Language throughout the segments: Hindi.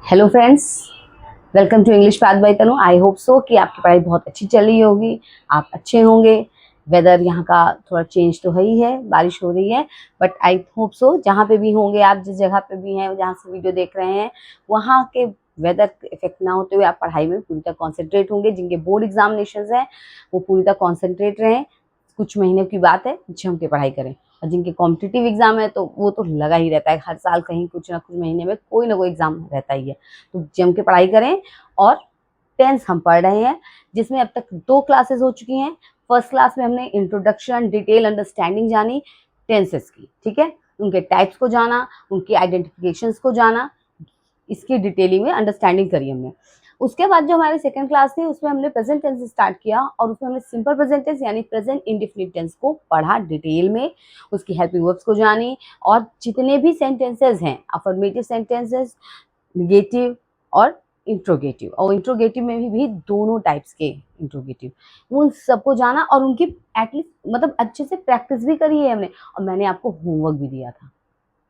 Hello friends, welcome to English path by Tanu. I hope so कि आपकी पढ़ाई बहुत अच्छी चल रही होगी, आप अच्छे होंगे। वेदर यहाँ का थोड़ा चेंज तो है ही है, बारिश हो रही है, बट आई होप सो जहाँ पे भी होंगे आप, जिस जगह पे भी हैं, जहाँ से वीडियो देख रहे हैं, वहाँ के वेदर इफेक्ट ना होते हुए आप पढ़ाई में पूरी तरह कॉन्सेंट्रेट होंगे। जिनके बोर्ड एग्जामिनेशन हैं वो पूरी तरह कॉन्सेंट्रेट रहें। कुछ महीने की बात है, जम के पढ़ाई करें। और जिनके कॉम्पिटिटिव एग्जाम है तो वो तो लगा ही रहता है, हर साल कहीं कुछ ना कुछ महीने में कोई ना कोई एग्जाम रहता ही है। तो जम के पढ़ाई करें। और टेंस हम पढ़ रहे हैं, जिसमें अब तक 2 क्लासेस हो चुकी हैं। फर्स्ट क्लास में हमने इंट्रोडक्शन, डिटेल अंडरस्टैंडिंग जानी टेंसेस की, ठीक है। उनके टाइप्स को जाना, उनकी आइडेंटिफिकेशंस को जाना, इसकी डिटेलिंग में अंडरस्टैंडिंग करी हमने। उसके बाद जो हमारी सेकंड क्लास थी उसमें हमने प्रेजेंट टेंस स्टार्ट किया, और उसमें हमने सिंपल प्रेजेंट टेंस यानी प्रेजेंट इंडेफिनिट टेंस को पढ़ा डिटेल में, उसकी हेल्पिंग वर्ब्स को जानी, और जितने भी सेंटेंसेस हैं, अफर्मेटिव सेंटेंसेस, नेगेटिव और इंट्रोगेटिव, और इंट्रोगेटिव में भी दोनों टाइप्स के इंट्रोगेटिव, उन सबको जाना, और उनकी एटलीस्ट मतलब अच्छे से प्रैक्टिस भी करी है हमने। और मैंने आपको होमवर्क भी दिया था,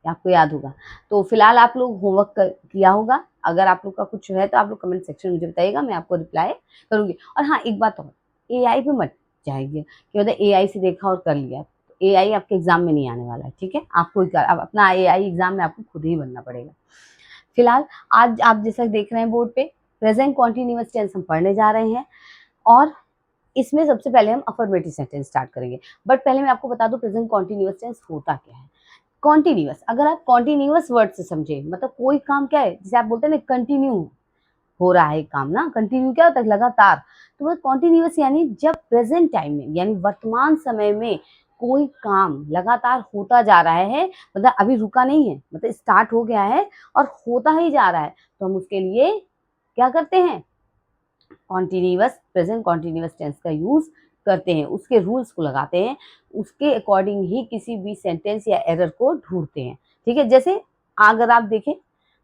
आपको याद होगा। तो फिलहाल आप लोग होमवर्क किया होगा। अगर आप लोग का कुछ है तो आप लोग कमेंट सेक्शन में मुझे बताइएगा, मैं आपको रिप्लाई करूंगी। और हाँ, एक बात और, एआई पे मत जाइए कि मतलब एआई से देखा और कर लिया। एआई आपके एग्जाम में नहीं आने वाला है, ठीक है। आपको अब अपना एआई एग्जाम में आपको खुद ही बनना पड़ेगा। फिलहाल आज आप जैसा देख रहे हैं बोर्ड पे, प्रेजेंट कॉन्टिन्यूअस टेंस हम पढ़ने जा रहे हैं। और इसमें सबसे पहले हम अफर्मेटिव सेंटेंस स्टार्ट करेंगे। बट पहले मैं आपको बता दूं प्रेजेंट कॉन्टिन्यूअस टेंस होता क्या है। कॉन्टिन्यूअस, अगर आप कॉन्टिन्यूअस वर्ड से समझे, मतलब कोई काम क्या है, जैसे आप बोलते हैं ना कंटिन्यू हो रहा है काम ना, कंटिन्यू क्या होता है, लगातार। तो वो कॉन्टिन्यूअस यानी जब प्रेजेंट टाइम में यानी वर्तमान समय में कोई काम लगातार होता जा रहा है, मतलब अभी रुका नहीं है, मतलब स्टार्ट हो गया है और होता ही जा रहा है, तो हम उसके लिए क्या करते हैं, कॉन्टिन्यूअस प्रेजेंट कॉन्टिन्यूअस टेंस का यूज करते हैं। उसके रूल्स को लगाते हैं, उसके अकॉर्डिंग ही किसी भी सेंटेंस या एरर को ढूंढते हैं, ठीक है। जैसे अगर आप देखें,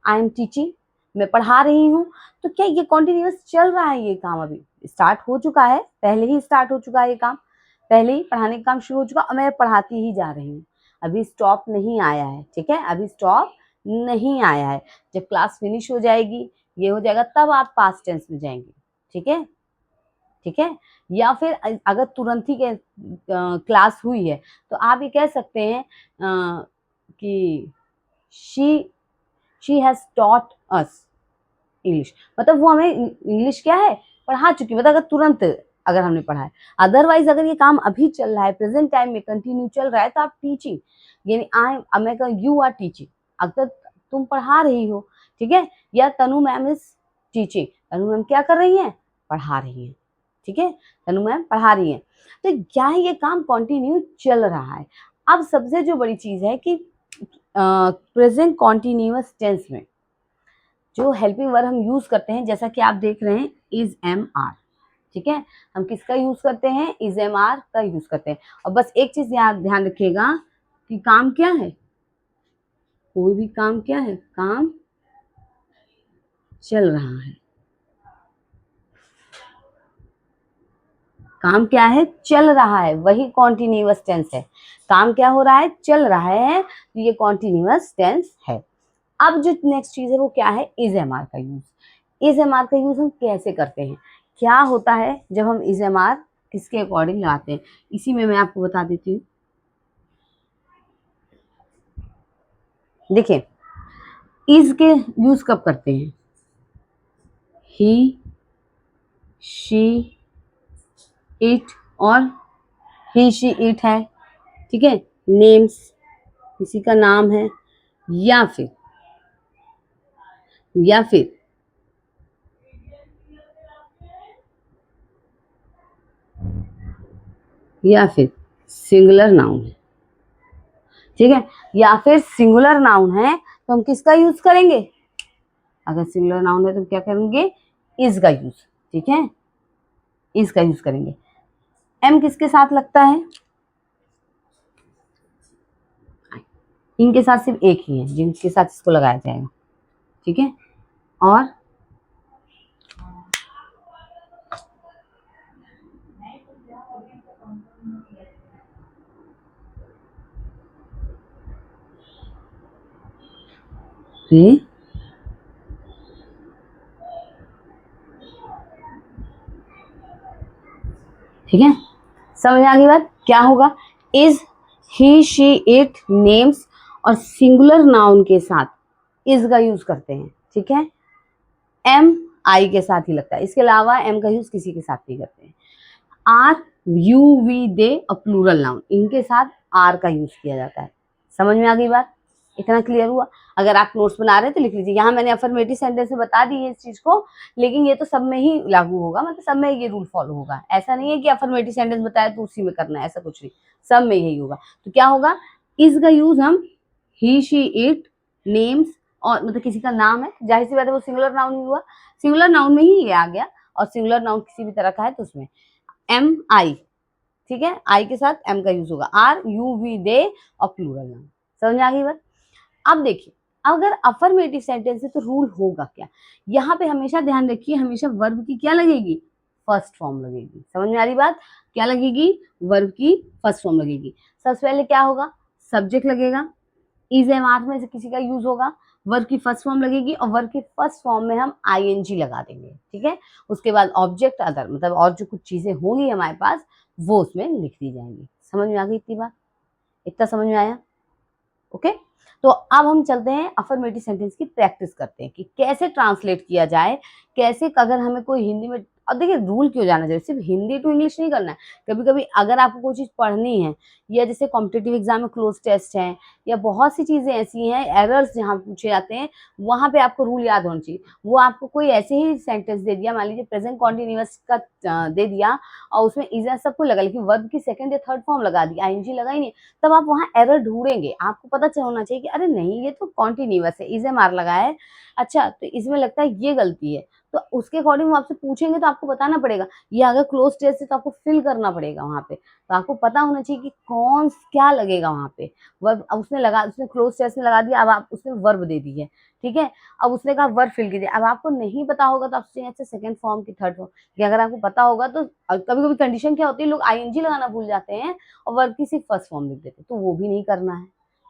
आई एम टीचिंग, मैं पढ़ा रही हूँ, तो क्या ये कॉन्टिन्यूअस चल रहा है, ये काम अभी स्टार्ट हो चुका है, पहले ही स्टार्ट हो चुका है ये काम, पहले ही पढ़ाने का काम शुरू हो चुका और मैं पढ़ाती ही जा रही हूँ, अभी स्टॉप नहीं आया है, ठीक है, अभी स्टॉप नहीं आया है। जब क्लास फिनिश हो जाएगी, ये हो जाएगा, तब आप पास्ट टेंस में जाएंगे, ठीक है, ठीक है। या फिर अगर तुरंत ही के क्लास हुई है तो आप ये कह सकते हैं कि she she has taught us English, मतलब वो हमें इंग्लिश क्या है, पढ़ा चुकी, मतलब अगर तुरंत अगर हमने पढ़ा है। अदरवाइज अगर ये काम अभी चल रहा है, प्रेजेंट टाइम में कंटिन्यू चल रहा है, तो आप टीचिंग यानी मैं कहूँ यू आर टीचिंग, अगर तुम पढ़ा रही हो, ठीक है। या Tanu ma'am is teaching, Tanu ma'am क्या कर रही हैं, पढ़ा रही हैं, ठीक है, तनु मैम पढ़ा रही हैं। तो क्या है, ये काम कंटिन्यू चल रहा है। अब सबसे जो बड़ी चीज है कि प्रेजेंट कॉन्टिन्यूअस टेंस में जो हेल्पिंग वर्ब हम यूज करते हैं, जैसा कि आप देख रहे हैं, इज एम आर, ठीक है। हम किसका यूज करते हैं, इज एम आर का यूज करते हैं। और बस एक चीज यहाँ ध्यान रखिएगा कि काम क्या है, कोई भी काम क्या है, काम चल रहा है, काम क्या है, चल रहा है, वही कॉन्टिन्यूअस टेंस है। काम क्या हो रहा है, चल रहा है, तो ये कॉन्टिन्यूअस टेंस है। अब जो नेक्स्ट चीज है वो क्या है, इज एम आर का यूज। इज एम आर का यूज हम कैसे करते हैं, क्या होता है जब हम इज एम आर किसके अकॉर्डिंग लगाते हैं, इसी में मैं आपको बता देती हूँ। देखिए, इज के यूज कब करते हैं, ही, शी, इट, और ही, शी, इट है, ठीक है, नेम्स, किसी का नाम है, या फिर या फिर या फिर सिंगुलर नाउन है, ठीक है। या फिर सिंगुलर नाउन है तो हम किसका यूज करेंगे, अगर सिंगुलर नाउन है तो क्या करेंगे, इज का यूज, ठीक है, इज का यूज करेंगे। एम किसके साथ लगता है, इनके साथ सिर्फ एक ही है जिनके साथ इसको लगाया जाएगा, ठीक है। और ठीक है, समझ में आ गई बात? क्या होगा, is, he, she, it, names और सिंगुलर नाउन के साथ इज का यूज करते हैं। ठीक है, एम आई के साथ ही लगता है, इसके अलावा एम का यूज किसी के साथ नहीं करते हैं। आर, यू, वी, दे और प्लूरल नाउन, इनके साथ आर का यूज किया जाता है। समझ में आ गई बात? इतना क्लियर हुआ? अगर आप नोट्स बना रहे हैं तो लिख लीजिए। यहाँ मैंने अफर्मेटिव सेंटेंस से बता दी है इस चीज को, लेकिन ये तो सब में ही लागू होगा, मतलब सब में ये रूल फॉलो होगा। ऐसा नहीं है कि अफर्मेटिव सेंटेंस बताया तो उसी में करना है, ऐसा कुछ नहीं, सब में यही होगा। तो क्या होगा, इज का यूज हम ही, शी, इट, नेम्स और मतलब किसी का नाम है, जाहिर सी बात है वो सिंगुलर नाउन ही हुआ, सिंगुलर नाउन में ही ये आ गया, और सिंगुलर नाउन किसी भी तरह का है तो उसमें एम आई, ठीक है, आई के साथ एम का यूज होगा, आर, यू, वी, दे और प्लूरल नाउन। समझ में आ गई बात? अब देखिए, अगर अफर्मेटिव सेंटेंस है तो रूल होगा क्या, यहाँ पे हमेशा ध्यान रखिए, हमेशा वर्ब की क्या लगेगी, फर्स्ट फॉर्म लगेगी। समझ में आ रही बात? क्या लगेगी, वर्ब की फर्स्ट फॉर्म लगेगी। सबसे पहले क्या होगा, सब्जेक्ट लगेगा, इज एम आर में से किसी का यूज होगा, वर्ब की फर्स्ट फॉर्म लगेगी और वर्ब की फर्स्ट फॉर्म में हम आईएनजी लगा देंगे। ठीक है, उसके बाद ऑब्जेक्ट अदर, मतलब और जो कुछ चीजें होंगी हमारे पास वो उसमें लिख दी जाएंगी। समझ में आ गई इतनी बात? इतना समझ में आया? ओके, तो अब हम चलते हैं अफर्मेटिव सेंटेंस की प्रैक्टिस करते हैं कि कैसे ट्रांसलेट किया जाए, कैसे अगर हमें कोई हिंदी में, और देखिए रूल क्यों जाना चाहिए, सिर्फ हिंदी टू इंग्लिश नहीं करना है। कभी कभी अगर आपको कोई चीज पढ़नी है, या जैसे कॉम्पिटिटिव एग्जाम में क्लोज टेस्ट है, या बहुत सी चीजें ऐसी हैं, एरर्स जहाँ पूछे जाते हैं, वहां पे आपको रूल याद होना चाहिए। वो आपको कोई ऐसे ही सेंटेंस दे दिया, मान लीजिए प्रेजेंट कॉन्टिन्यूअस का दे दिया, और उसमें इज सबको लगा, लेकिन वर्ब की सेकंड या थर्ड फॉर्म लगा दी, आईएनजी लगा ही नहीं, तब आप वहाँ एरर ढूंढेंगे। आपको पता होना चाहिए कि अरे नहीं, ये तो कॉन्टिन्यूअस है, इज एम आर लगा है, अच्छा तो इसमें लगता है ये गलती है, तो उसके अकॉर्डिंग वो आपसे पूछेंगे तो आपको बताना पड़ेगा। ये अगर क्लोज टेस्ट है तो आपको फिल करना पड़ेगा वहाँ पे, तो आपको पता होना चाहिए कि कौन क्या लगेगा वहाँ पे। वर्ब उसने लगा, उसने क्लोज टेस्ट में लगा दिया, अब आप उसने वर्ब दे दी है, ठीक है, अब उसने कहा वर्ब फिल कीजिए। अब आपको नहीं पता होगा तो आप सोचेंगे अच्छा सेकंड फॉर्म की थर्ड फॉर्म, कि अगर आपको पता होगा तो कभी कभी कंडीशन क्या होती है, लोग आईएनजी लगाना भूल जाते हैं और वर्ब की सिर्फ फर्स्ट फॉर्म लिख देते हैं, तो वो भी नहीं करना है।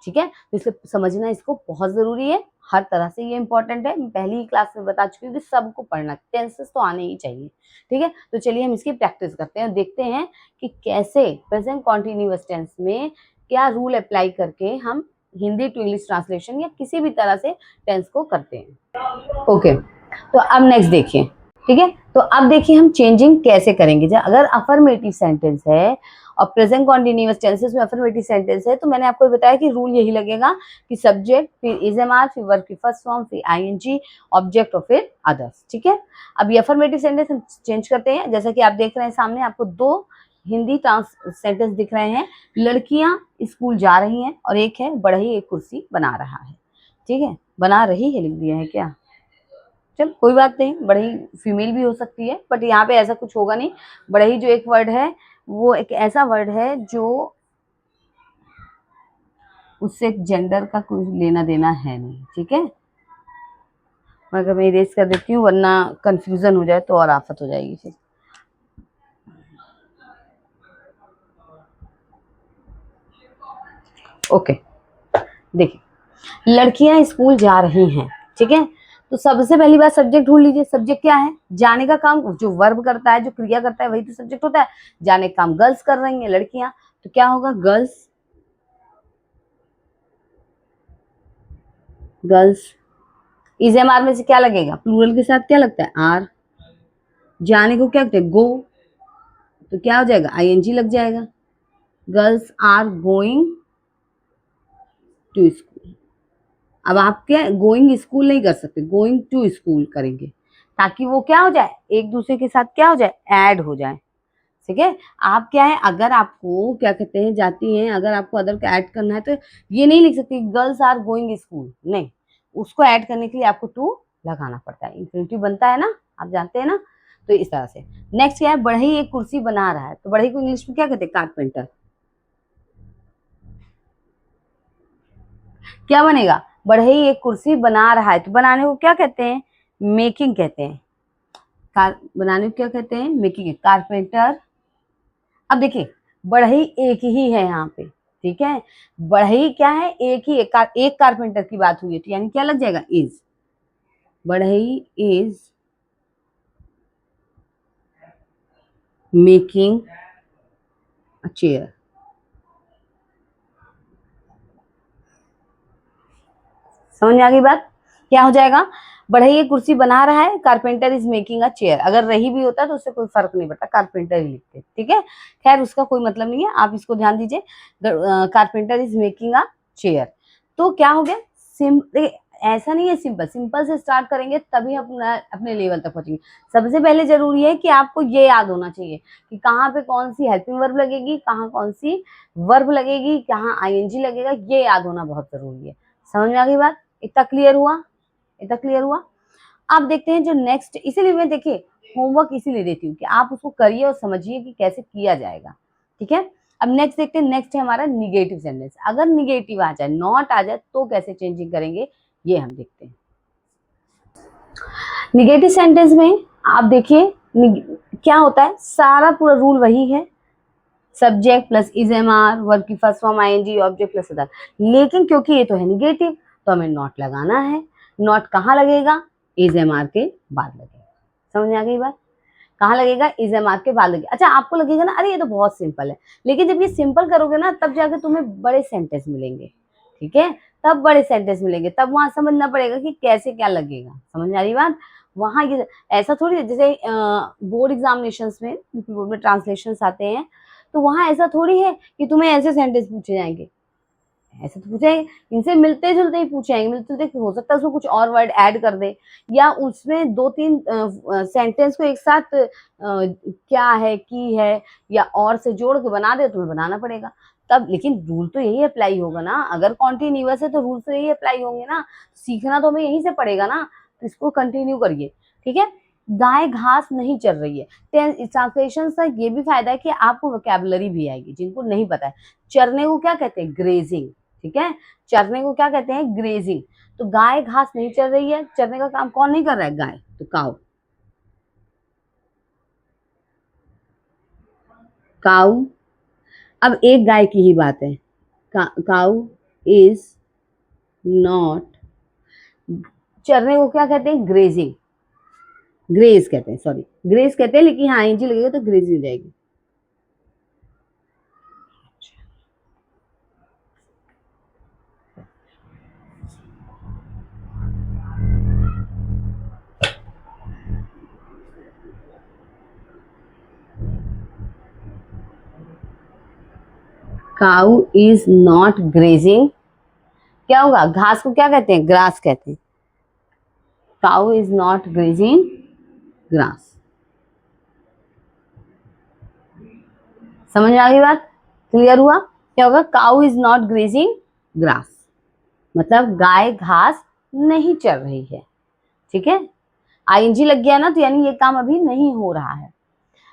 ठीक है, तो इसलिए समझना इसको बहुत जरूरी है, हर तरह से ये इंपॉर्टेंट है। मैं पहली ही क्लास में बता चुकी हूँ कि सबको पढ़ना, टेंसेस तो आने ही चाहिए। ठीक है, तो चलिए हम इसकी प्रैक्टिस करते हैं और देखते हैं कि कैसे प्रेजेंट कॉन्टिन्यूअस टेंस में क्या रूल अप्लाई करके हम हिंदी टू इंग्लिश ट्रांसलेशन या किसी भी तरह से टेंस को करते हैं। ओके, तो अब नेक्स्ट देखिए। ठीक है, तो अब देखिए हम चेंजिंग कैसे करेंगे। जब अगर अफर्मेटिव सेंटेंस है और प्रेजेंट कॉन्टिन्यूअस टेंसेस में अफर्मेटिव सेंटेंस है, तो मैंने आपको बताया कि रूल यही लगेगा कि सब्जेक्ट, फिर इज एम आर, फिर वर्ब की फर्स्ट फॉर्म, फिर आईएनजी, ऑब्जेक्ट और फिर अदर्स। ठीक है, अब ये अफर्मेटिव सेंटेंस हम चेंज करते हैं। जैसा कि आप देख रहे हैं सामने आपको दो हिंदी सेंटेंस दिख रहे हैं, लड़कियां स्कूल जा रही हैं और एक है बढ़ई एक कुर्सी बना रहा है। ठीक है, बना रही है लिख दिया है क्या, चल कोई बात नहीं, बढ़ई फीमेल भी हो सकती है, बट यहाँ पे ऐसा कुछ होगा नहीं। बढ़ई जो एक वर्ड है वो एक ऐसा वर्ड है जो उससे जेंडर का कोई लेना देना है नहीं। ठीक है, मगर मैं इरेज कर देती हूँ वरना कंफ्यूजन हो जाए तो और आफत हो जाएगी फिर। ओके, देखिए लड़कियां स्कूल जा रही हैं। ठीक है, तो सबसे पहली बात सब्जेक्ट ढूंढ लीजिए। सब्जेक्ट क्या है, जाने का काम, जो वर्ब करता है, जो क्रिया करता है वही तो सब्जेक्ट होता है। जाने का काम गर्ल्स कर रही हैं, लड़कियां, तो क्या होगा, girls, girls. Is am are में से क्या लगेगा, प्लूरल के साथ क्या लगता है, आर। जाने को क्या कहते हैं, गो, तो क्या हो जाएगा, आईएनजी लग जाएगा। Girls are going to school. अब आप क्या गोइंग स्कूल नहीं कर सकते, गोइंग टू स्कूल करेंगे, ताकि वो क्या हो जाए, एक दूसरे के साथ क्या हो जाए, ऐड हो जाए। ठीक है, आप क्या है, अगर आपको क्या कहते हैं जाती हैं, अगर आपको अदर को ऐड करना है तो ये नहीं लिख सकती गर्ल्स आर गोइंग स्कूल, नहीं, उसको ऐड करने के लिए आपको टू लगाना पड़ता है, इंफिनिटिव बनता है ना, आप जानते हैं ना। तो इस तरह से नेक्स्ट क्या है, बढ़ई एक कुर्सी बना रहा है, तो बढ़ई को इंग्लिश में क्या कहते हैं, कारपेंटर। क्या बनेगा, बढ़ई एक कुर्सी बना रहा है, तो बनाने को क्या कहते हैं, मेकिंग कहते हैं। कार बनाने को क्या कहते हैं, मेकिंग, कारपेंटर। अब देखिए बढ़ई एक ही है यहाँ पे, ठीक है, बढ़ई क्या है, एक ही एक कारपेंटर की बात हुई है, तो यानी क्या लग जाएगा, इज। बढ़ई इज मेकिंग अ चेयर। समझ में आ गई बात? क्या हो जाएगा? बढ़ई एक कुर्सी बना रहा है, carpenter is making a chair. अगर रही भी होता तो उससे कोई फर्क नहीं पड़ता, कारपेंटर ही लिखते, ठीक है। खैर उसका कोई मतलब नहीं है, आप इसको ध्यान दीजिए। Carpenter is making a chair. तो क्या हो गया? ऐसा नहीं है, सिंपल सिंपल से स्टार्ट करेंगे तभी अपना अपने लेवल तक पहुंचेंगे। सबसे पहले जरूरी है कि आपको ये याद होना चाहिए कि कहाँ पे कौन सी हेल्पिंग वर्ब लगेगी, कहाँ कौन सी वर्ब लगेगी, कहाँ आईएनजी लगेगा, ये याद होना बहुत जरूरी है। समझ में आ गई बात? इतना क्लियर हुआ? इतना क्लियर हुआ? अब देखते हैं जो नेक्स्ट, इसीलिए मैं देखिए होमवर्क इसीलिए देती हूँ कि आप उसको करिए और समझिए कि कैसे किया जाएगा, ठीक है। अब नेक्स्ट देखते हैं, नेक्स्ट है हमारा निगेटिव सेंटेंस। अगर निगेटिव आ जाए, नॉट आ जाए, तो कैसे चेंजिंग करेंगे ये हम देखते हैं। निगेटिव सेंटेंस में आप देखिए क्या होता है, सारा पूरा रूल वही है, subject plus is am are, verb की first form ING, object plus other. लेकिन क्योंकि ये तो है निगेटिव, तो हमें नॉट लगाना है। नॉट कहाँ लगेगा? इज एम आर के बाद लगेगा। समझ में आ गई बात? कहाँ लगेगा? इज एम आर के बाद लगेगा। अच्छा आपको लगेगा ना, अरे ये तो बहुत सिंपल है, लेकिन जब ये सिंपल करोगे ना तब जाके तुम्हें बड़े सेंटेंस मिलेंगे, ठीक है। तब बड़े सेंटेंस मिलेंगे, तब वहां समझना पड़ेगा कि कैसे क्या लगेगा। समझ में आ रही बात? वहां ये ऐसा थोड़ी है, जैसे बोर्ड एग्जामिनेशन में, यूपी बोर्ड में ट्रांसलेशन आते हैं, तो वहां ऐसा थोड़ी है कि तुम्हें ऐसे सेंटेंस पूछे जाएंगे, ऐसे तो पूछेंगे, इनसे मिलते जुलते ही पूछेंगे, मिलते जुलते हो सकता है उसमें कुछ और वर्ड ऐड कर दे, या उसमें दो तीन सेंटेंस को एक साथ क्या है, की है, या और से जोड़ के बना दे, तुम्हें बनाना पड़ेगा तब। लेकिन रूल तो यही अप्लाई होगा ना, अगर कॉन्टिन्यूअस है तो रूल तो यही अप्लाई होंगे ना, सीखना तो हमें यहीं से पड़ेगा ना, तो इसको कंटिन्यू करिए, ठीक है। गाय घास नहीं चर रही है, ट्रांसलेशन से ये भी फायदा है कि आपको वोकैबुलरी भी आएगी, जिनको नहीं पता है। चरने को क्या कहते हैं? ग्रेजिंग, ठीक है। चरने को क्या कहते हैं? ग्रेजिंग। तो गाय घास नहीं चर रही है, चरने का काम कौन नहीं कर रहा है? गाय, तो काउ। काउ, अब एक गाय की ही बात है, काउ इज नॉट, चरने को क्या कहते हैं? ग्रेजिंग, ग्रेज कहते हैं, सॉरी ग्रेज कहते हैं, लेकिन हाँ इंजी लगेगा तो ग्रेज हो जाएगी। काउ इज नॉट ग्रेजिंग, क्या होगा? घास को क्या कहते हैं? ग्रास कहते हैं। Cow is not grazing grass. समझ में आ गई बात? क्लियर हुआ? क्या होगा? Cow is not grazing grass, मतलब गाय घास नहीं चर रही है, ठीक है। आईएनजी लग गया ना, तो यानी ये काम अभी नहीं हो रहा है।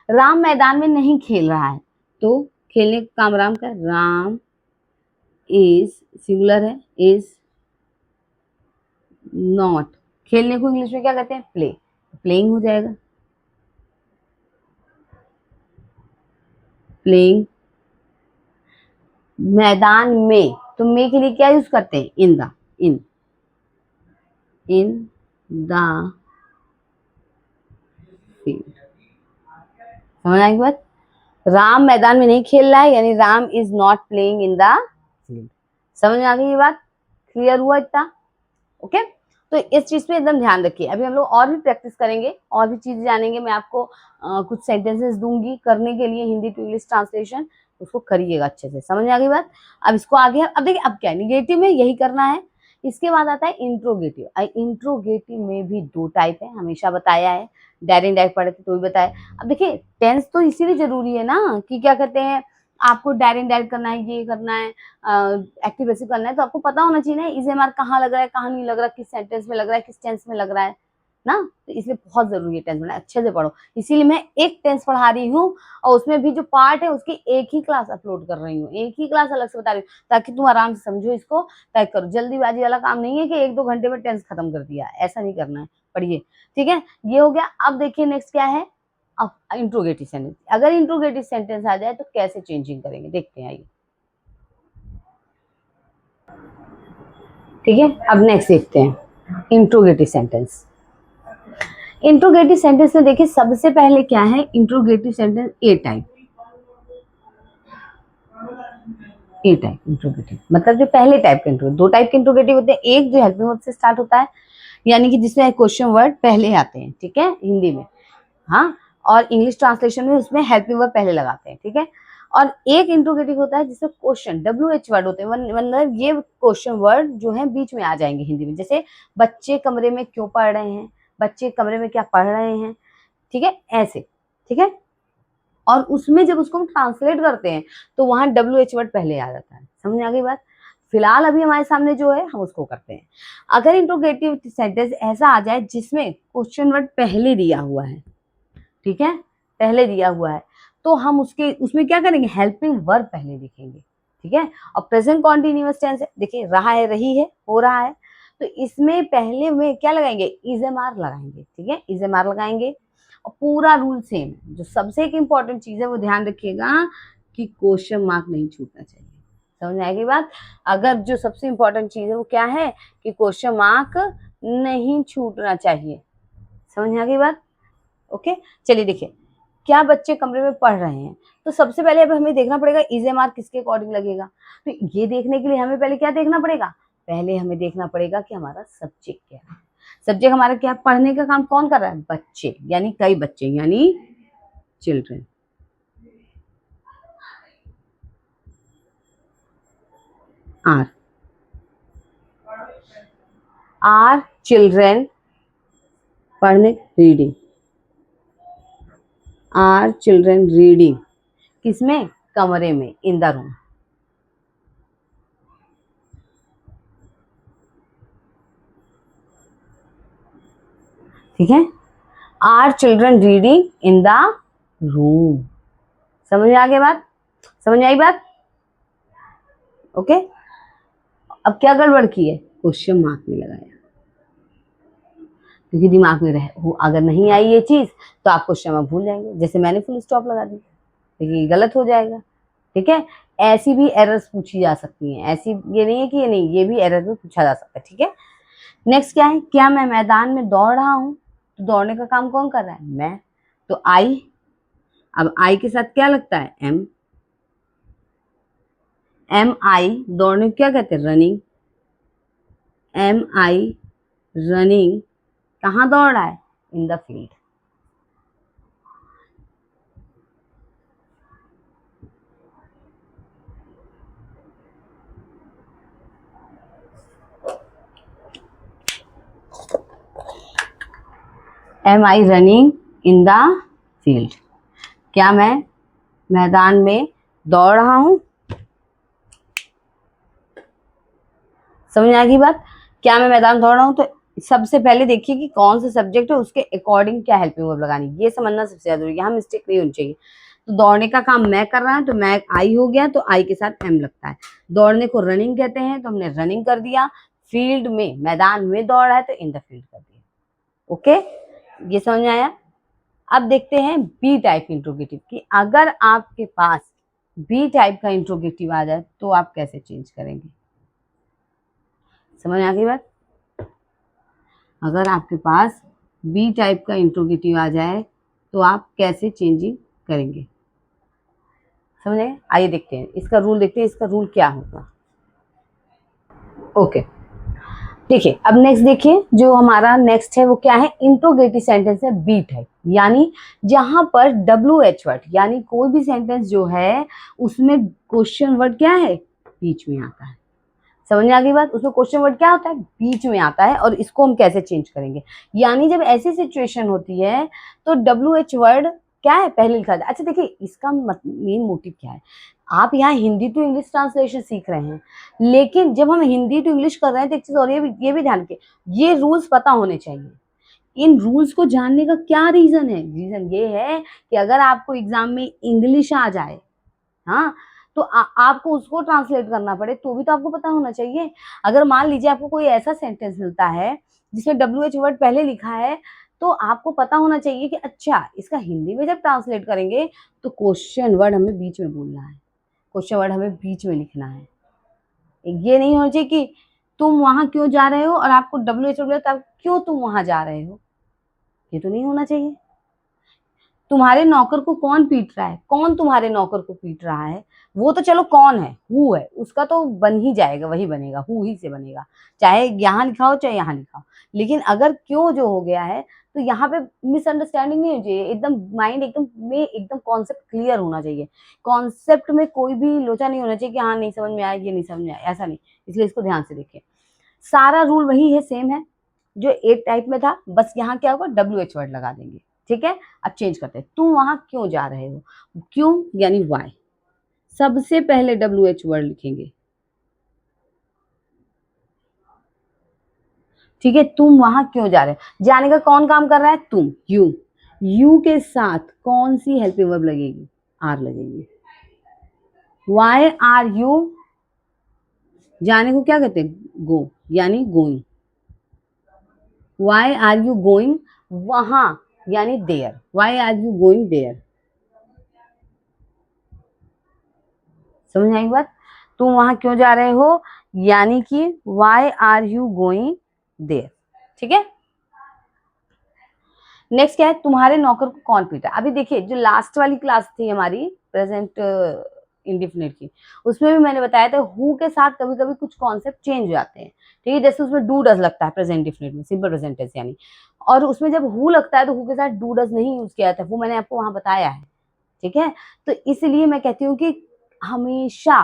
राम मैदान में नहीं खेल रहा है, तो खेलने का काम राम का, राम इज सिंगुलर है, इज नॉट, खेलने को इंग्लिश में क्या कहते हैं? प्ले, प्लेइंग हो जाएगा, प्लेइंग। मैदान में, तो मे के लिए क्या यूज करते हैं? In the, in the field. समझ आएगी बात? राम मैदान में नहीं खेल रहा है, यानी Ram is not playing in the field. समझ में आ गई ये बात? क्लियर हुआ इतना? ओके। तो इस चीज पे एकदम ध्यान रखिए। अभी हम लोग और भी प्रैक्टिस करेंगे, और भी चीजें जानेंगे। मैं आपको कुछ सेंटेंसेस दूंगी करने के लिए, हिंदी टू इंग्लिश ट्रांसलेशन, उसको करिएगा अच्छे से। समझ में आ गई बात? अब इसको आगे, अब देखिए अब क्या है, निगेटिव में यही करना है। इसके बाद आता है इंट्रोगेटिव। इंट्रोगेटिव में भी दो टाइप है, हमेशा बताया है, डायरेक्ट इनडायरेक्ट पढ़े थे तो भी बताया। अब देखिए टेंस तो इसीलिए जरूरी है ना, कि क्या कहते हैं, आपको डायरेक्ट इनडायरेक्ट करना है, ये करना है, एक्टिव पैसिव करना है, तो आपको पता होना चाहिए ना इज एम आर कहाँ लग रहा है, कहाँ नहीं लग रहा, किस सेंटेंस में लग रहा है, किस टेंस में लग रहा है ना। तो इसलिए बहुत जरूरी है टेंस पढ़ना, अच्छे से पढ़ो। इसीलिए मैं एक टेंस पढ़ा रही हूँ, और उसमें भी जो पार्ट है उसकी एक ही क्लास अपलोड कर रही हूँ, एक ही क्लास अलग से बता रही हूँ, ताकि तुम आराम से समझो इसको, टाइप करो। जल्दीबाजी वाला काम नहीं है कि एक दो घंटे में टेंस खत्म कर दिया, ऐसा नहीं करना है। पढ़िए, ठीक है। ये हो गया। अब देखिए नेक्स्ट क्या है, अब इंट्रोगेटिव सेंटेंस। अगर इंट्रोगेटिव सेंटेंस आ जाए तो कैसे चेंजिंग करेंगे, देखते हैं, आइए। ठीक है, अब नेक्स्ट देखते हैं इंट्रोगेटिव सेंटेंस। इंट्रोगेटिव सेंटेंस में देखिए सबसे पहले क्या है, इंट्रोगेटिव सेंटेंस ए टाइप। ए टाइप इंट्रोगेटिव, मतलब जो पहले टाइप के इंट्रोगेटिव, दो टाइप के इंट्रोगेटिव होते हैं, एक जो हेल्पिंग वर्ब से स्टार्ट होता है, यानी कि जिसमें क्वेश्चन वर्ड पहले आते हैं, ठीक है, हिंदी में, हाँ, और इंग्लिश ट्रांसलेशन में उसमें हेल्पिंग वर्ब पहले लगाते हैं, ठीक है। और एक इंट्रोगेटिव होता है जिसमें क्वेश्चन WH वर्ड होते हैं, मतलब ये क्वेश्चन वर्ड जो है बीच में आ जाएंगे हिंदी में, जैसे बच्चे कमरे में क्यों पढ़ रहे हैं, बच्चे कमरे में क्या पढ़ रहे हैं, ठीक है, ऐसे, ठीक है। और उसमें जब उसको हम ट्रांसलेट करते हैं तो वहां WH वर्ड पहले आ जाता है, समझ में आ गई बात। फिलहाल अभी हमारे सामने जो है हम उसको करते हैं। अगर इंट्रोगेटिव सेंटेंस ऐसा आ जाए जिसमें क्वेश्चन वर्ड पहले दिया हुआ है, ठीक है, पहले दिया हुआ है, तो हम उसके उसमें क्या करेंगे, हेल्पिंग वर्ब पहले लिखेंगे, ठीक है। और प्रेजेंट कॉन्टिन्यूअस टेंस है, देखिए रहा है, रही है, हो रहा है, तो इसमें पहले में क्या लगाएंगे, इज़एमआर लगाएंगे, ठीक है, इज़एमआर लगाएंगे। और पूरा रूल सेम है, जो सबसे एक इम्पॉर्टेंट चीज है वो ध्यान रखिएगा कि क्वेश्चन मार्क नहीं छूटना चाहिए, समझ में आएगी बात। अगर जो सबसे इम्पोर्टेंट चीज है वो क्या है कि क्वेश्चन मार्क नहीं छूटना चाहिए, समझ में आ गई बात। ओके, चलिए देखिए, क्या बच्चे कमरे में पढ़ रहे हैं, तो सबसे पहले अब हमें देखना पड़ेगा इज़एमआर किसके अकॉर्डिंग लगेगा। तो ये देखने के लिए हमें पहले क्या देखना पड़ेगा, पहले हमें देखना पड़ेगा कि हमारा सब्जेक्ट क्या है। सब्जेक्ट हमारा क्या, पढ़ने का काम कौन कर रहा है, बच्चे, यानी कई बच्चे, यानी चिल्ड्रन। आर चिल्ड्रन पढ़ने, रीडिंग, आर चिल्ड्रन रीडिंग, किसमें, कमरे में, इन द रूम, ठीक है। Are children reading in the room, समझ में आ गई बात, समझ में आई बात। ओके, अब क्या गड़बड़ की है, क्वेश्चन मार्क नहीं लगाया, क्योंकि दिमाग में रहे वो, अगर नहीं आई ये चीज तो आप क्वेश्चन मार्क भूल जाएंगे, जैसे मैंने फुल स्टॉप लगा दी, लेकिन ये गलत हो जाएगा, ठीक है। ऐसी भी एरर्स पूछी जा सकती हैं, ऐसी ये नहीं है कि ये नहीं, ये भी एरर में पूछा जा सकता है, ठीक है। नेक्स्ट क्या है, क्या मैं मैदान में दौड़ रहा हूँ, तो दौड़ने का काम कौन कर रहा है, मैं, तो आई, अब आई के साथ क्या लगता है, एम, एम आई, दौड़ने को क्या कहते हैं, रनिंग, एम आई रनिंग, कहाँ दौड़ रहा है, in the field. Am I running in the field, क्या मैं मैदान में दौड़ रहा हूं, समझ में आ गई बात। क्या मैं मैदान में दौड़ रहा हूं, तो सबसे पहले देखिए कि कौन सा सब्जेक्ट है, उसके अकॉर्डिंग क्या हेल्पिंग वर्ब लगानी, ये समझना सबसे ज्यादा जरूरी है, यहाँ मिस्टेक नहीं होनी चाहिए। तो दौड़ने का काम मैं कर रहा हूं, तो मैं आई हो गया, तो आई के साथ एम लगता है। दौड़ने को रनिंग कहते हैं, तो हमने रनिंग कर दिया। फील्ड में, मैदान में दौड़ रहा है, तो इन द फील्ड कर दिया। ओके, ये समझ में आया। अब देखते हैं बी टाइप इंट्रोगेटिव की, अगर आपके पास बी टाइप का इंट्रोगेटिव आ जाए तो आप कैसे चेंज करेंगे, समझ में आ गई बात। अगर आपके पास बी टाइप का इंट्रोगेटिव आ जाए तो आप कैसे चेंजिंग करेंगे, समझे। आइए देखते हैं इसका रूल, देखते हैं इसका रूल क्या होगा। ओके, देखिए अब नेक्स्ट देखिए, जो हमारा नेक्स्ट है वो क्या है, इंट्रोगेटिव सेंटेंस है बी टाइप, यानी जहां पर WH वर्ड, यानी कोई भी सेंटेंस जो है उसमें क्वेश्चन वर्ड क्या है, बीच में आता है, समझ में आ गई बात। उसमें क्वेश्चन वर्ड क्या होता है, बीच में आता है, और इसको हम कैसे चेंज करेंगे, यानी जब ऐसी सिचुएशन होती है तो WH वर्ड क्या है, पहले लिखा जाए। अच्छा देखिए, इसका मेन मोटिव क्या है, आप यहाँ हिंदी टू इंग्लिश ट्रांसलेशन सीख रहे हैं, लेकिन जब हम हिंदी टू इंग्लिश कर रहे हैं तो एक चीज और ये भी ध्यान रखिए, ये रूल्स पता होने चाहिए। इन रूल्स को जानने का क्या रीजन है, रीजन ये है कि अगर आपको एग्जाम में इंग्लिश आ जाए, हाँ, तो आपको उसको ट्रांसलेट करना पड़े तो भी तो आपको पता होना चाहिए। अगर मान लीजिए आपको कोई ऐसा सेंटेंस मिलता है जिसमें WH वर्ड पहले लिखा है, तो आपको पता होना चाहिए कि अच्छा इसका हिंदी में जब ट्रांसलेट करेंगे तो क्वेश्चन वर्ड हमें बीच में बोलना है, क्वेश्चन वर्ड हमें बीच में लिखना है। ये नहीं होना चाहिए कि तुम वहां क्यों जा रहे हो और आपको WH वर्ड तब क्यों तुम वहां जा रहे हो, ये तो नहीं होना चाहिए। तुम्हारे नौकर को कौन पीट रहा है, कौन तुम्हारे नौकर को पीट रहा है, वो तो चलो कौन है, हु है, उसका तो बन ही जाएगा, वही बनेगा, हु ही से बनेगा, चाहे यहाँ लिखा हो चाहे यहाँ लिखा हो। लेकिन अगर क्यों जो हो गया है, तो यहाँ पे मिसअंडरस्टैंडिंग नहीं हो चाहिए, एकदम माइंड एकदम कॉन्सेप्ट क्लियर होना चाहिए। कॉन्सेप्ट में कोई भी लोचा नहीं होना चाहिए कि हाँ नहीं समझ में आया, ये नहीं समझ में आया, ऐसा नहीं। इसलिए इसको ध्यान से देखिए, सारा रूल वही है, सेम है जो 8 टाइप में था, बस यहाँ क्या होगा, WH वर्ड लगा देंगे। ठीक है, अब चेंज करते हैं। तुम वहां क्यों जा रहे हो, क्यों यानी वाई, सबसे पहले WH वर्ड लिखेंगे। ठीक है, तुम वहां क्यों जा रहे हो, जाने का कौन काम कर रहा है, तुम, यू के साथ कौन सी हेल्पिंग वर्ब लगेगी, आर लगेगी। वाई आर यू, जाने को क्या कहते हैं, गो, यानी going. Why are you going वहां, यानी there, why are you going there. समझ आई बात, तुम वहां क्यों जा रहे हो, यानी कि why are you going there. ठीक है, नेक्स्ट क्या है, तुम्हारे नौकर को कौन पीटा। अभी देखिए, जो लास्ट वाली क्लास थी हमारी प्रेजेंट इंडिफिनिट की, उसमें भी मैंने बताया था हु के साथ कभी कभी कुछ कॉन्सेप्ट चेंज हो जाते हैं। ठीक है, जैसे उसमें डू डज लगता है प्रेजेंट इंडिफिनिट में, सिंपल प्रेजेंट टेंस यानी, और उसमें जब हु लगता है तो हु के साथ डू डज नहीं यूज किया जाता, वो मैंने आपको वहां बताया है। ठीक है, तो इसलिए मैं कहती हूँ कि हमेशा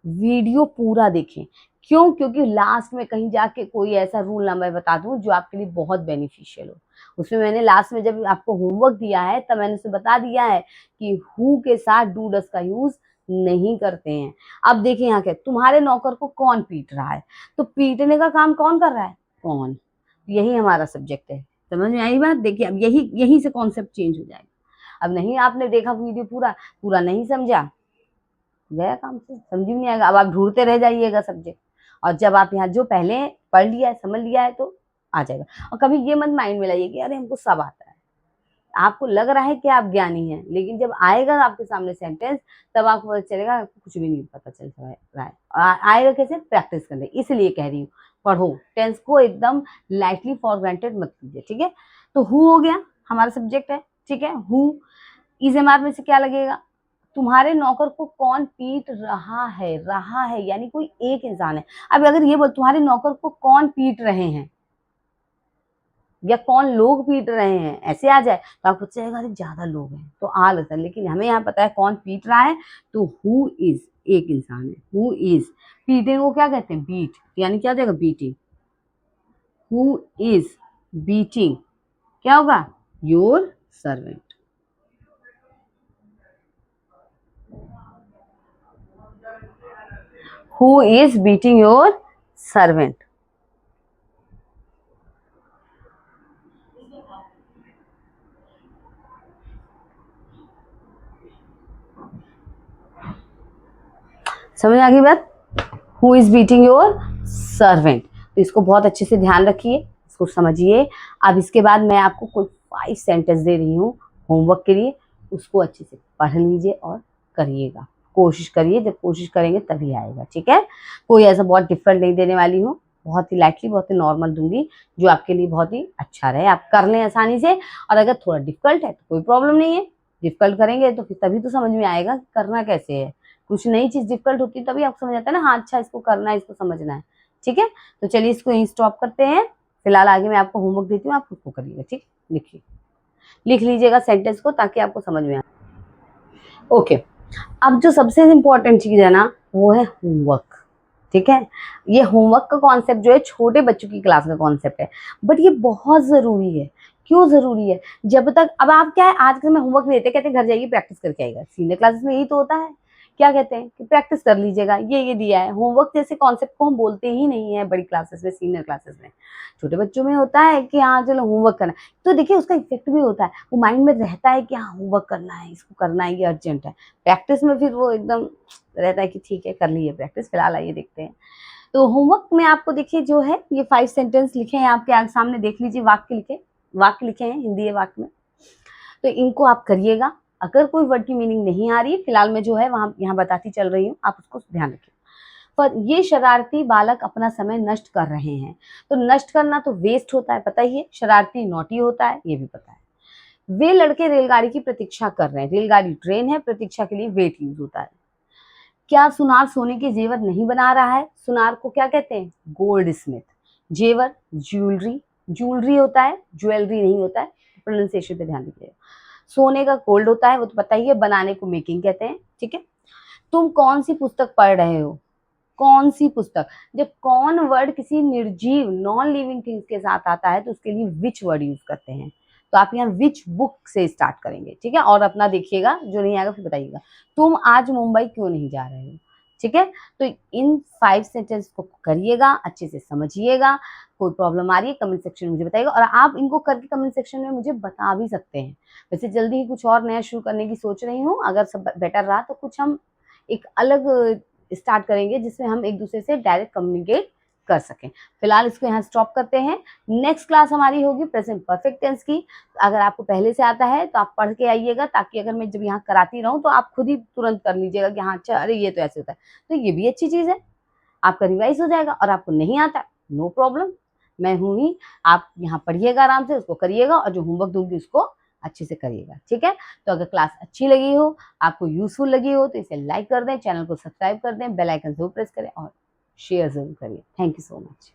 वीडियो पूरा देखें। क्यों, क्योंकि लास्ट में कहीं जाके कोई ऐसा रूल ना मैं बता दूं जो आपके लिए बहुत बेनिफिशियल हो। उसमें मैंने लास्ट में जब आपको होमवर्क दिया है तब मैंने उसे बता दिया है कि हु के साथ डू डस का यूज नहीं करते हैं। अब देखिए यहाँ क्या, तुम्हारे नौकर को कौन पीट रहा है, तो पीटने का काम कौन कर रहा है, कौन, यही हमारा सब्जेक्ट है। समझ में आई बात, देखिए अब यही से कॉन्सेप्ट चेंज हो जाएगा। अब नहीं आपने देखा वीडियो पूरा पूरा नहीं समझा, गया काम से, समझ में नहीं आएगा, अब आप ढूंढते रह जाइएगा सब्जेक्ट। और जब आप यहाँ जो पहले पढ़ लिया है, समझ लिया है, तो आ जाएगा। और कभी ये मत माइंड में लाइए कि अरे हमको सब आता है, आपको लग रहा है कि आप ज्ञानी हैं, लेकिन जब आएगा आपके सामने सेंटेंस तब आपको पता चलेगा आपको कुछ भी नहीं पता चल रहा है। आएगा कैसे, प्रैक्टिस करने, इसलिए कह रही हूँ पढ़ो, टेंस को एकदम लाइटली फॉर ग्रांटेड मत कीजिए। ठीक है, तो हु हो गया हमारा सब्जेक्ट है। ठीक है, हु, इज एम आर में से क्या लगेगा, तुम्हारे नौकर को कौन पीट रहा है यानी कोई एक इंसान है। अब अगर ये बोल तुम्हारे नौकर को कौन पीट रहे हैं या कौन लोग पीट रहे हैं, ऐसे आ जाए तो आपको चलेगा अरे ज्यादा लोग हैं तो आ लगता है, लेकिन हमें यहाँ पता है कौन पीट रहा है, तो हु इज, एक इंसान है, हु इज। पीटिंग को क्या कहते हैं, बीट, यानी क्या हो जाएगा, बीटिंग। हु इज बीटिंग, क्या होगा, your servant. Who is beating your servant? समझ आ गई बात, who is beating your servant. तो इसको बहुत अच्छे से ध्यान रखिए, इसको समझिए। अब इसके बाद मैं आपको कोई 5 सेंटेंस दे रही हूँ होमवर्क के लिए, उसको अच्छे से पढ़ लीजिए और करिएगा, कोशिश करिए, जब कोशिश करेंगे तभी आएगा। ठीक है, कोई ऐसा बहुत डिफिकल्ट नहीं देने वाली हूँ, बहुत ही लाइटली, बहुत ही नॉर्मल दूंगी जो आपके लिए बहुत ही अच्छा रहे, आप कर लें आसानी से। और अगर थोड़ा डिफिकल्ट है तो कोई प्रॉब्लम नहीं है, डिफिकल्ट करेंगे तो फिर तभी तो समझ में आएगा कि करना कैसे है। कुछ नई चीज डिफिकल्ट होती है तभी आपको समझ आता है ना, हाँ अच्छा इसको करना है, इसको समझना है। ठीक है, तो चलिए इसको यहीं स्टॉप करते हैं। फिलहाल आगे मैं आपको होमवर्क देती हूँ, आप उसको करिएगा। ठीक, लिखिए, लिख लीजिएगा सेंटेंस को ताकि आपको समझ में आए। ओके, अब जो सबसे इम्पोर्टेंट चीज है ना वो है होमवर्क। ठीक है, ये होमवर्क का कॉन्सेप्ट जो है छोटे बच्चों की क्लास का कॉन्सेप्ट है, बट ये बहुत जरूरी है। क्यों जरूरी है, जब तक, अब आप क्या है, आज के समय होमवर्क देते कहते घर जाइए प्रैक्टिस करके आएगा, सीनियर क्लासेस में यही तो होता है, क्या कहते हैं कि प्रैक्टिस कर लीजिएगा, ये दिया है। होमवर्क जैसे कॉन्सेप्ट को हम बोलते ही नहीं है बड़ी क्लासेस में, सीनियर क्लासेस में। छोटे बच्चों में होता है कि हाँ चलो होमवर्क करना, तो देखिए उसका इफेक्ट भी होता है, वो माइंड में रहता है कि हाँ होमवर्क करना है, इसको करना है, ये अर्जेंट है। प्रैक्टिस में फिर वो एकदम रहता है कि ठीक है कर लीजिए प्रैक्टिस। फिलहाल आइए देखते हैं, तो होमवर्क में आपको देखिए जो है ये 5 सेंटेंस लिखे हैं आपके आगे सामने, देख लीजिए, वाक्य लिखे हैं, हिंदी है वाक्य में, तो इनको आप करिएगा। अगर कोई वर्ड की मीनिंग नहीं आ रही है, फिलहाल मैं जो है वहां यहाँ बताती चल रही हूँ, आप उसको ध्यान रखिए। पर ये शरारती बालक अपना समय नष्ट कर रहे हैं, तो नष्ट करना तो वेस्ट होता है, पता ही है, शरारती नॉटी होता है, ये भी पता है। वे लड़के रेलगाड़ी की प्रतीक्षा कर रहे हैं। रेलगाड़ी ट्रेन है, प्रतीक्षा के लिए वेट यूज होता है। क्या सुनार सोने के जेवर नहीं बना रहा है? सुनार को क्या कहते हैं? Gold Smith. जेवर ज्वेलरी, ज्वेलरी होता है, ज्वेलरी नहीं होता है, प्रोनाउंसिएशन पे ध्यान दीजिएगा। सोने का गोल्ड होता है, वो तो पता ही है, बनाने को मेकिंग कहते हैं, ठीक है। तुम कौन सी पुस्तक पढ़ रहे हो? कौन सी पुस्तक? जब कौन वर्ड किसी निर्जीव नॉन लिविंग थिंग्स के साथ आता है तो उसके लिए विच वर्ड यूज करते हैं। तो आप यहाँ विच बुक से स्टार्ट करेंगे, ठीक है। और अपना देखिएगा, जो नहीं आएगा फिर बताइएगा। तुम आज मुंबई क्यों नहीं जा रहे हो? ठीक है। तो इन 5 सेंटेंस को करिएगा, अच्छे से समझिएगा। कोई प्रॉब्लम आ रही है कमेंट सेक्शन में मुझे बताइएगा, और आप इनको करके कमेंट सेक्शन में मुझे बता भी सकते हैं। वैसे जल्दी ही कुछ और नया शुरू करने की सोच रही हूँ, अगर सब बेटर रहा तो कुछ हम एक अलग स्टार्ट करेंगे जिसमें हम एक दूसरे से डायरेक्ट कम्युनिकेट कर सकें। फिलहाल इसको यहाँ स्टॉप करते हैं। नेक्स्ट क्लास हमारी होगी प्रेजेंट परफेक्ट टेंस की। अगर आपको पहले से आता है तो आप पढ़ के आइएगा, ताकि अगर मैं जब यहाँ कराती रहूँ तो आप खुद ही तुरंत कर लीजिएगा कि हाँ अच्छा, अरे ये तो ऐसे होता है। तो ये भी अच्छी चीज़ है, आपका रिवाइज हो जाएगा। और आपको नहीं आता, नो प्रॉब्लम, मैं हूँ ही। आप यहाँ पढ़िएगा, आराम से उसको करिएगा, और जो होमवर्क दूंगी उसको अच्छे से करिएगा, ठीक है। तो अगर क्लास अच्छी लगी हो, आपको यूजफुल लगी हो, तो इसे लाइक कर दें, चैनल को सब्सक्राइब कर दें, बेल आइकन जरूर प्रेस करें और शेयर जरूर करिए। Thank you so much.